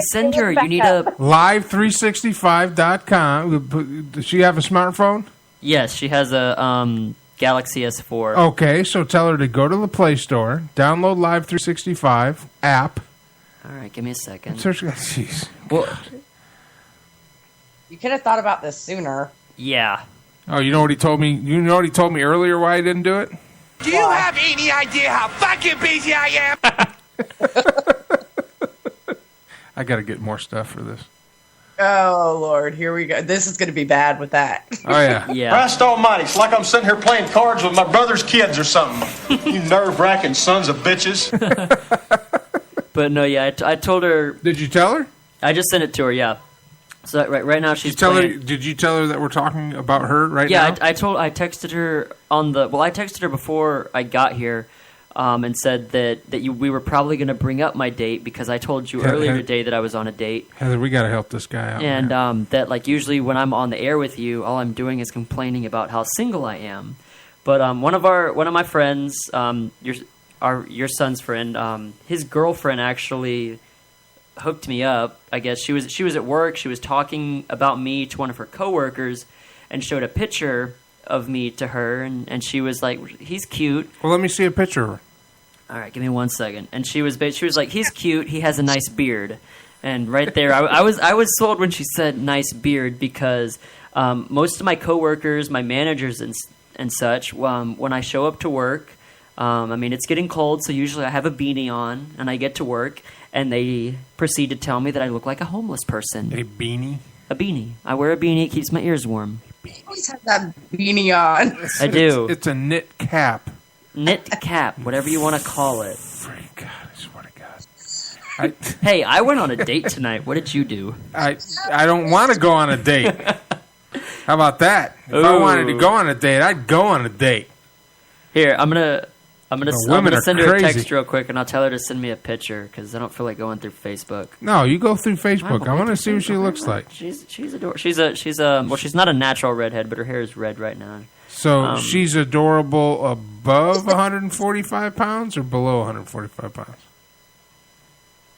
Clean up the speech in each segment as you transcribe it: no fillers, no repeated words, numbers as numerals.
Send her. You need a live365.com. Does she have a smartphone? Yes, she has a Galaxy S4. Okay, so tell her to go to the Play Store, download Live365 app. All right, give me a second. Jeez. Well, you could have thought about this sooner. Yeah. Oh, you know what he told me? You know what he told me earlier why he didn't do it? Do you have any idea how fucking busy I am? I got to get more stuff for this. Oh, Lord, here we go. This is going to be bad with that. Oh, yeah. Yeah. Christ almighty, it's like I'm sitting here playing cards with my brother's kids or something. You nerve-wracking sons of bitches. But no, yeah, I told her. Did you tell her? I just sent it to her, yeah. So right now she's Did you tell her that we're talking about her now? Yeah, I texted her I texted her before I got here. And said that we were probably going to bring up my date because I told you earlier today that I was on a date. Heather, we got to help this guy out. And that like usually when I'm on the air with you, all I'm doing is complaining about how single I am. But one of my friends, your son's friend, his girlfriend actually hooked me up. I guess she was at work. She was talking about me to one of her coworkers, and showed a picture of me to her, and she was like, "He's cute." Well, let me see a picture of her. All right, give me 1 second. And she was like, "He's cute. He has a nice beard." And right there, I was sold when she said "nice beard" because most of my coworkers, my managers, and such, when I show up to work, I mean it's getting cold, so usually I have a beanie on, and I get to work, and they proceed to tell me that I look like a homeless person. A beanie. A beanie. I wear a beanie. It keeps my ears warm. You always have that beanie on. I do. It's a knit cap. Knit cap, whatever you want to call it. God, I swear to God. Hey, I went on a date tonight. What did you do? I don't want to go on a date. How about that? If I wanted to go on a date, I'd go on a date. Here, I'm gonna send her a crazy. text real quick, and I'll tell her to send me a picture because I don't feel like going through Facebook. No, you go through Facebook. I want to see what she looks like. She's adorable. She's not a natural redhead, but her hair is red right now. So she's adorable above 145 pounds or below 145 pounds?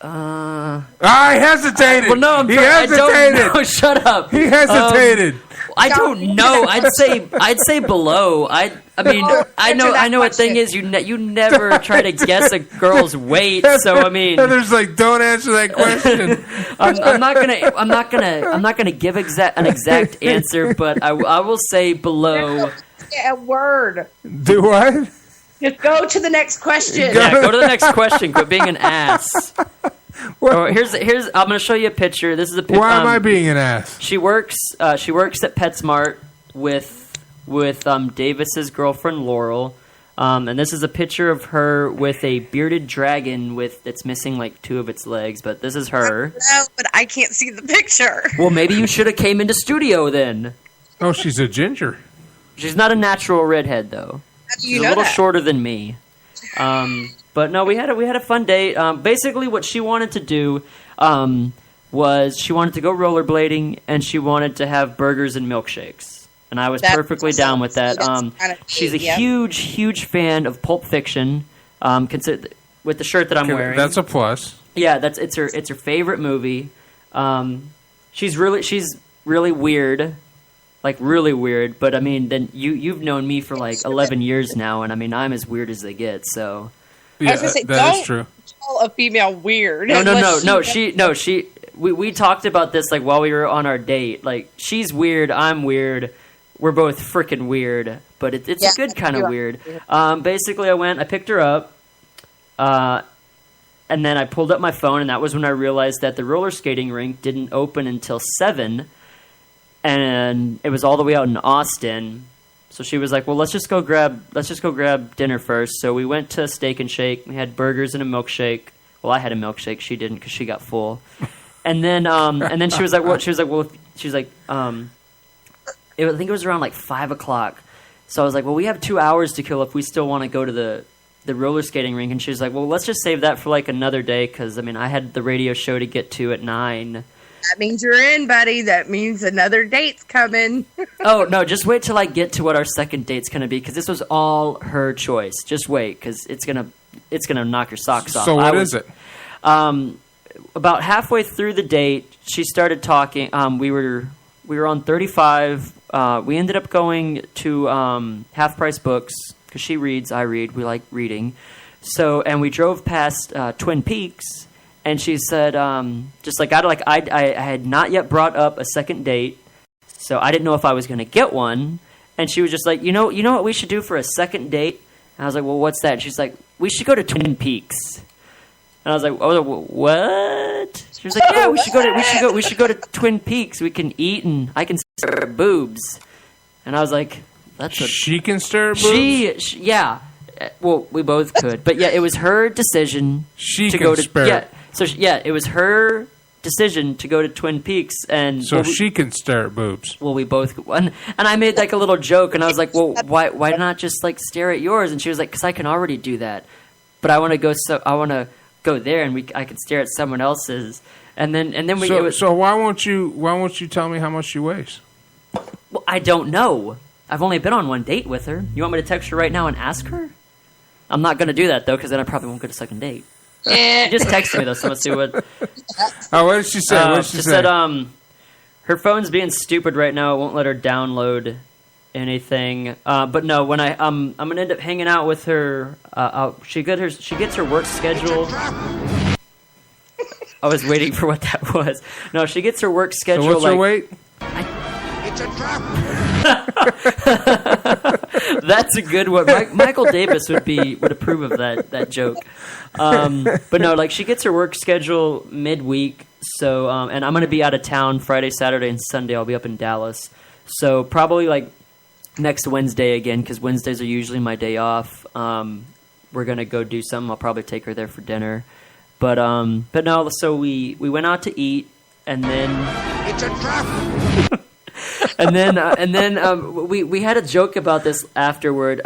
I hesitated. Well, no, he hesitated. I don't know. Shut up. He hesitated. I don't know. I'd say below. I mean, I know. A thing is, you never try to guess a girl's weight. So I mean, Heather's like, don't answer that question. I'm not gonna give an exact answer, but I will say below. A word. Do what? Just go to the next question. Yeah, go to the next question. Quit being an ass. Oh, here's. I'm going to show you a picture. This is a picture. Why am I being an ass? She works at PetSmart with Davis's girlfriend Laurel, and this is a picture of her with a bearded dragon that's missing like 2 of its legs. But this is her. No, but I can't see the picture. Well, maybe you should have came into studio then. Oh, she's a ginger. She's not a natural redhead though. She's a little shorter than me. But no, we had a fun date. Basically, what she wanted to do was she wanted to go rollerblading and she wanted to have burgers and milkshakes, and I was perfectly down with that. She's a huge fan of Pulp Fiction. With the shirt that I'm wearing, that's a plus. Yeah, it's her favorite movie. She's really weird. Like, really weird, but I mean, then you've known me for like 11 years now, and I mean, I'm as weird as they get, so. Yeah, I was gonna say, that is true. Call a female weird. No. We talked about this like while we were on our date. Like, she's weird, I'm weird, we're both freaking weird, but it's a good kind of weird. Basically, I picked her up, and then I pulled up my phone, and that was when I realized that the roller skating rink didn't open until 7. And it was all the way out in Austin. So she was like, well, let's just go grab dinner first. So we went to Steak and Shake. We had burgers and a milkshake. Well, I had a milkshake. She didn't because she got full. And then she was like, I think it was around like 5 o'clock. So I was like, well, we have 2 hours to kill if we still want to go to the roller skating rink. And she was like, well, let's just save that for like another day. Because, I mean, I had the radio show to get to at 9. That means you're in, buddy. That means another date's coming. Oh, no, just wait till I get to what our second date's going to be, because this was all her choice. Just wait, because it's gonna knock your socks off. So what is it? about halfway through the date, she started talking. We were on 35. We ended up going to Half Price Books because she reads, I read. We like reading. So, and we drove past Twin Peaks, and she said, just like I had not yet brought up a second date, so I didn't know if I was going to get one. And she was just like, you know what we should do for a second date? And I was like, well, what's that? And she's like, we should go to Twin Peaks. And I was like, oh, what? She was like, yeah, we should go to Twin Peaks. We can eat and I can stir her boobs. And I was like, she can stir her boobs? She yeah. Well, we both could, but yeah, it was her decision to go to it was her decision to go to Twin Peaks, and she can stare at boobs. Well, we both and I made like a little joke, and I was like, well, why not just like stare at yours? And she was like, because I can already do that, but I want to go there, and I could stare at someone else's, and then we. So why won't you tell me how much she weighs? Well, I don't know. I've only been on one date with her. You want me to text her right now and ask her? I'm not going to do that, though, because then I probably won't get a second date. She just texted me, though, so let's see what... Oh, what did she say? She said her phone's being stupid right now. It won't let her download anything. But no, when I'm going to end up hanging out with her. She gets her work schedule. I was waiting for what that was. No, she gets her work schedule. So what's her weight? It's a trap. That's a good one. Michael Davis would approve of that joke. But no, like she gets her work schedule midweek. So and I'm going to be out of town Friday, Saturday, and Sunday. I'll be up in Dallas. So probably like next Wednesday again, because Wednesdays are usually my day off. We're going to go do something. I'll probably take her there for dinner. But no. So we went out to eat, and then It's a trap. and then we had a joke about this afterward.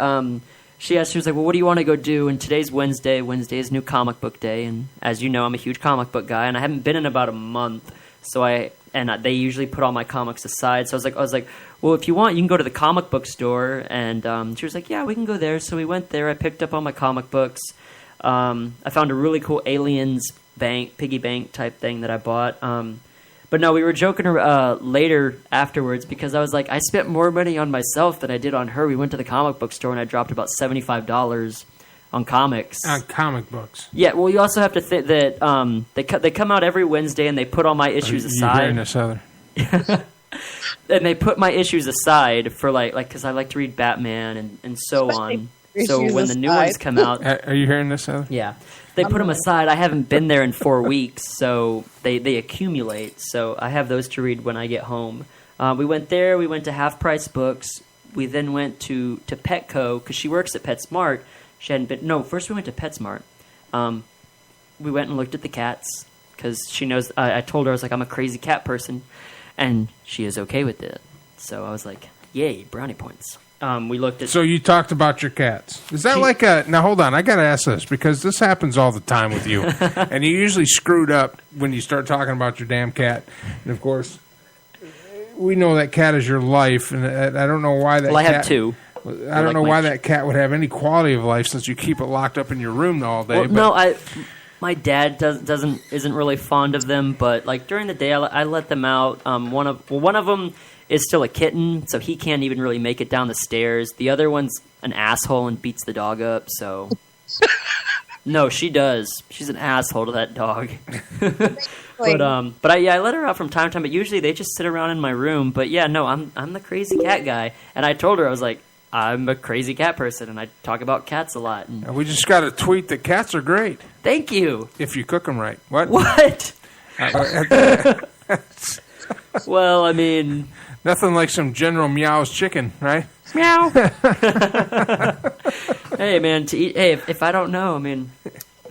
She was like, well, what do you want to go do? And today's Wednesday. Wednesday is New Comic Book Day. And as you know, I'm a huge comic book guy, and I haven't been in about a month. So they usually put all my comics aside. So I was like, well, if you want, you can go to the comic book store. And she was like, yeah, we can go there. So we went there. I picked up all my comic books. I found a really cool Aliens piggy bank type thing that I bought. But no, we were joking later afterwards because I was like, I spent more money on myself than I did on her. We went to the comic book store and I dropped about $75 on comics. On comic books. Yeah, well, you also have to think that they come out every Wednesday and they put all my issues aside. You're hearing this, Heather. And they put my issues aside for like because I like to read Batman and so on. So when the new ones come out, are you hearing this, Heather? Yeah. They put them aside. I haven't been there in 4 weeks, so they accumulate. So I have those to read when I get home. We went there. We went to Half Price Books. We then went to Petco because she works at PetSmart. She hadn't been. No, first we went to PetSmart. We went and looked at the cats because she knows. I told her I was like, I'm a crazy cat person, and she is okay with it. So I was like, yay, brownie points. We looked at. So you talked about your cats. Is that like a? Now hold on, I got to ask this because this happens all the time with you, and you usually screwed up when you start talking about your damn cat. And of course, we know that cat is your life, and I don't know why that. Well, I cat, have two. I don't know why that cat would have any quality of life since you keep it locked up in your room all day. Well, no, my dad isn't really fond of them, but like during the day, I let them out. One of them is still a kitten, so he can't even really make it down the stairs. The other one's an asshole and beats the dog up, so... No, she does. She's an asshole to that dog. But I let her out from time to time, but usually they just sit around in my room. But yeah, no, I'm the crazy cat guy. And I told her, I was like, I'm a crazy cat person, and I talk about cats a lot. And we just got a tweet that cats are great. Thank you. If you cook them right. What? What? Well, I mean... Nothing like some General Meow's chicken, right? Meow. Hey, man, to eat... Hey, if I don't know, I mean...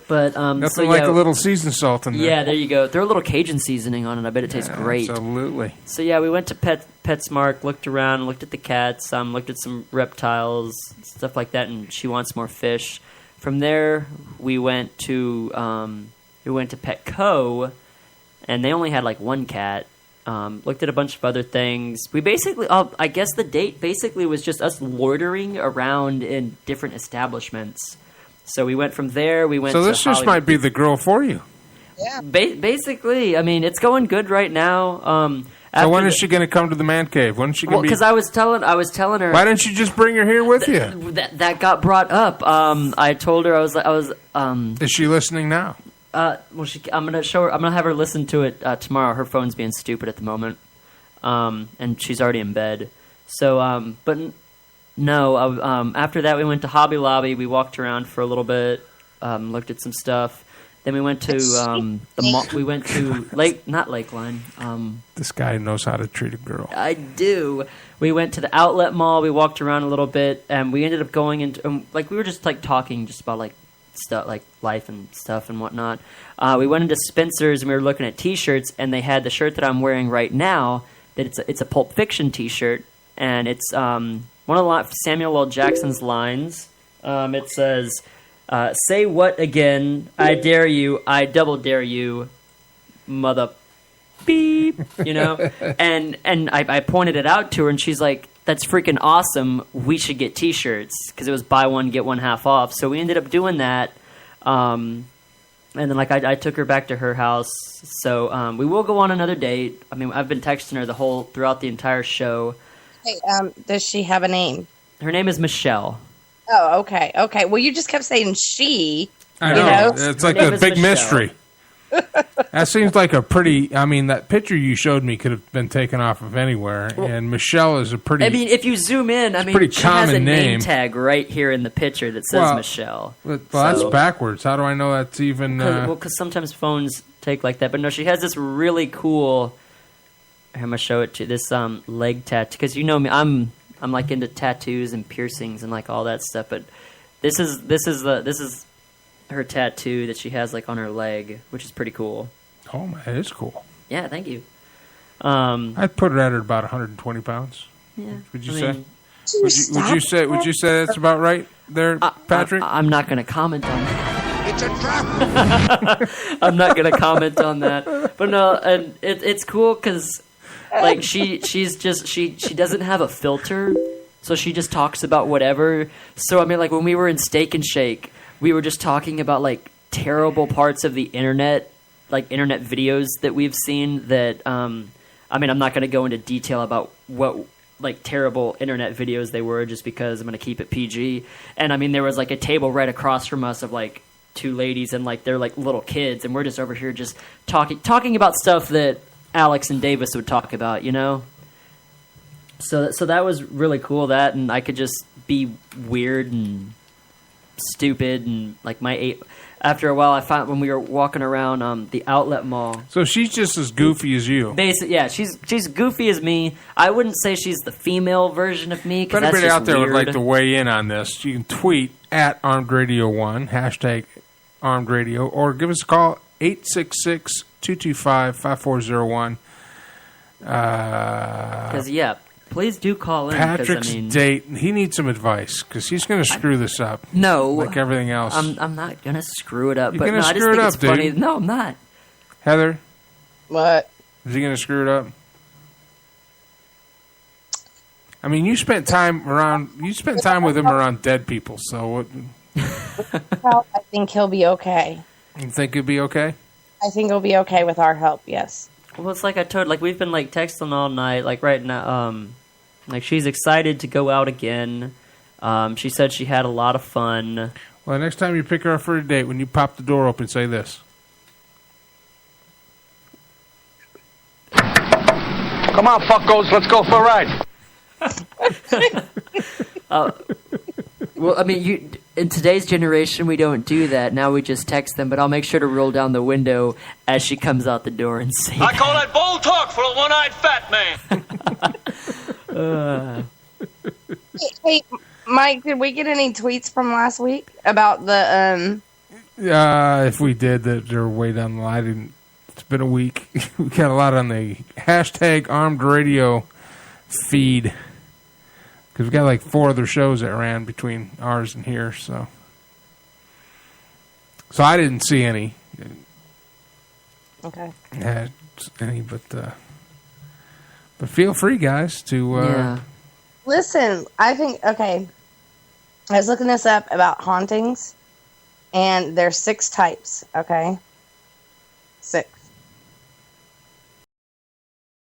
But, Nothing like a little seasoned salt in there. Yeah, there you go. Throw a little Cajun seasoning on it. I bet it tastes great. Absolutely. So, yeah, we went to PetSmart, looked around, looked at the cats, looked at some reptiles, stuff like that, and she wants more fish. From there, we went to Petco, and they only had, like, one cat. Looked at a bunch of other things. We basically, I guess the date basically was just us loitering around in different establishments. So we went from there. We went. So this to just might be the girl for you. Yeah. Basically, I mean, it's going good right now. So when is she going to come to the man cave? When is she going to be? Because I was telling her. Why didn't you just bring her here with you? That got brought up. I told her I was. Is she listening now? I'm gonna show her. I'm gonna have her listen to it tomorrow. Her phone's being stupid at the moment, and she's already in bed. So, no. After that, we went to Hobby Lobby. We walked around for a little bit, looked at some stuff. Then we went to the mall. We went to not Lakeline. This guy knows how to treat a girl. I do. We went to the outlet mall. We walked around a little bit, and we ended up going into we were just talking just about stuff like life and stuff and whatnot. We went into Spencer's and we were looking at T-shirts, and they had the shirt that I'm wearing right now. That it's a Pulp Fiction T-shirt, and it's one of Samuel L. Jackson's lines. It says, "Say what again? I dare you. I double dare you, mother beep." You know, and I pointed it out to her, and she's like, "That's freaking awesome. We should get T-shirts," because it was buy one get one half off. So we ended up doing that, and then I took her back to her house. So we will go on another date. I mean, I've been texting her throughout the entire show. Hey, does she have a name? Her name is Michelle. Oh, okay. Well, you just kept saying she. I know. It's like a big mystery. That seems like a pretty. I mean, that picture you showed me could have been taken off of anywhere. And Michelle is a pretty. I mean, if you zoom in, she has a name tag right here in the picture that says Michelle. Well, that's backwards. How do I know that's even? Because sometimes phones take like that. But no, she has this really cool. I'm gonna show it to you, this leg tattoo, because you know me, I'm like into tattoos and piercings and like all that stuff. But this is her tattoo that she has like on her leg, which is pretty cool. Oh man, it is cool. Yeah, thank you. I'd put it at about 120 pounds. Yeah. Would you say? Would you say that's about right there, Patrick? I'm not going to comment on that. It's a trap. I'm not going to comment on that. But no, and it's cool because like she doesn't have a filter, so she just talks about whatever. So I mean, like when we were in Steak and Shake, we were just talking about like terrible parts of the internet, like internet videos that we've seen that I mean, I'm not going to go into detail about what like terrible internet videos they were, just because I'm going to keep it PG. And I mean, there was like a table right across from us of like two ladies, and like they're like little kids, and we're just over here just talking about stuff that Alex and Davis would talk about, you know? So that was really cool, that, and I could just be weird and stupid, and like after a while I found when we were walking around the outlet mall. So she's just as goofy as you. Basically, yeah, she's goofy as me. I wouldn't say she's the female version of me. If anybody out there would like to weigh in on this, you can tweet at ArmedRadio1, hashtag ArmedRadio, or give us a call, 866-225-5401. Because, yeah, please do call in. Patrick's date, he needs some advice, because he's going to screw this up. No. Like everything else. I'm not going to screw it up. You're but going to no, screw it up, dude. funny. No, I'm not. Heather? What? Is he going to screw it up? I mean, you spent time with him around dead people, so what? Well, I think he'll be okay. You think he'll be okay? I think he'll be okay with our help, yes. Well, it's like I told, like we've been like texting all night, like right now, like she's excited to go out again. She said she had a lot of fun. Well, next time you pick her up for a date, when you pop the door open, say this. Come on, fuckos, let's go for a ride. Well, I mean, in today's generation, we don't do that. Now we just text them, but I'll make sure to roll down the window as she comes out the door and say I call that bold talk for a one-eyed fat man. Hey, Mike, did we get any tweets from last week about the If we did, that they're way down the line. It's been a week. We got a lot on the hashtag Armed Radio feed. Because we got like 4 other shows that ran between ours and here, so I didn't see any. Okay. Any, but feel free, guys, to. Yeah. Listen, I think I was looking this up about hauntings, and there's 6 types. Okay. Sick.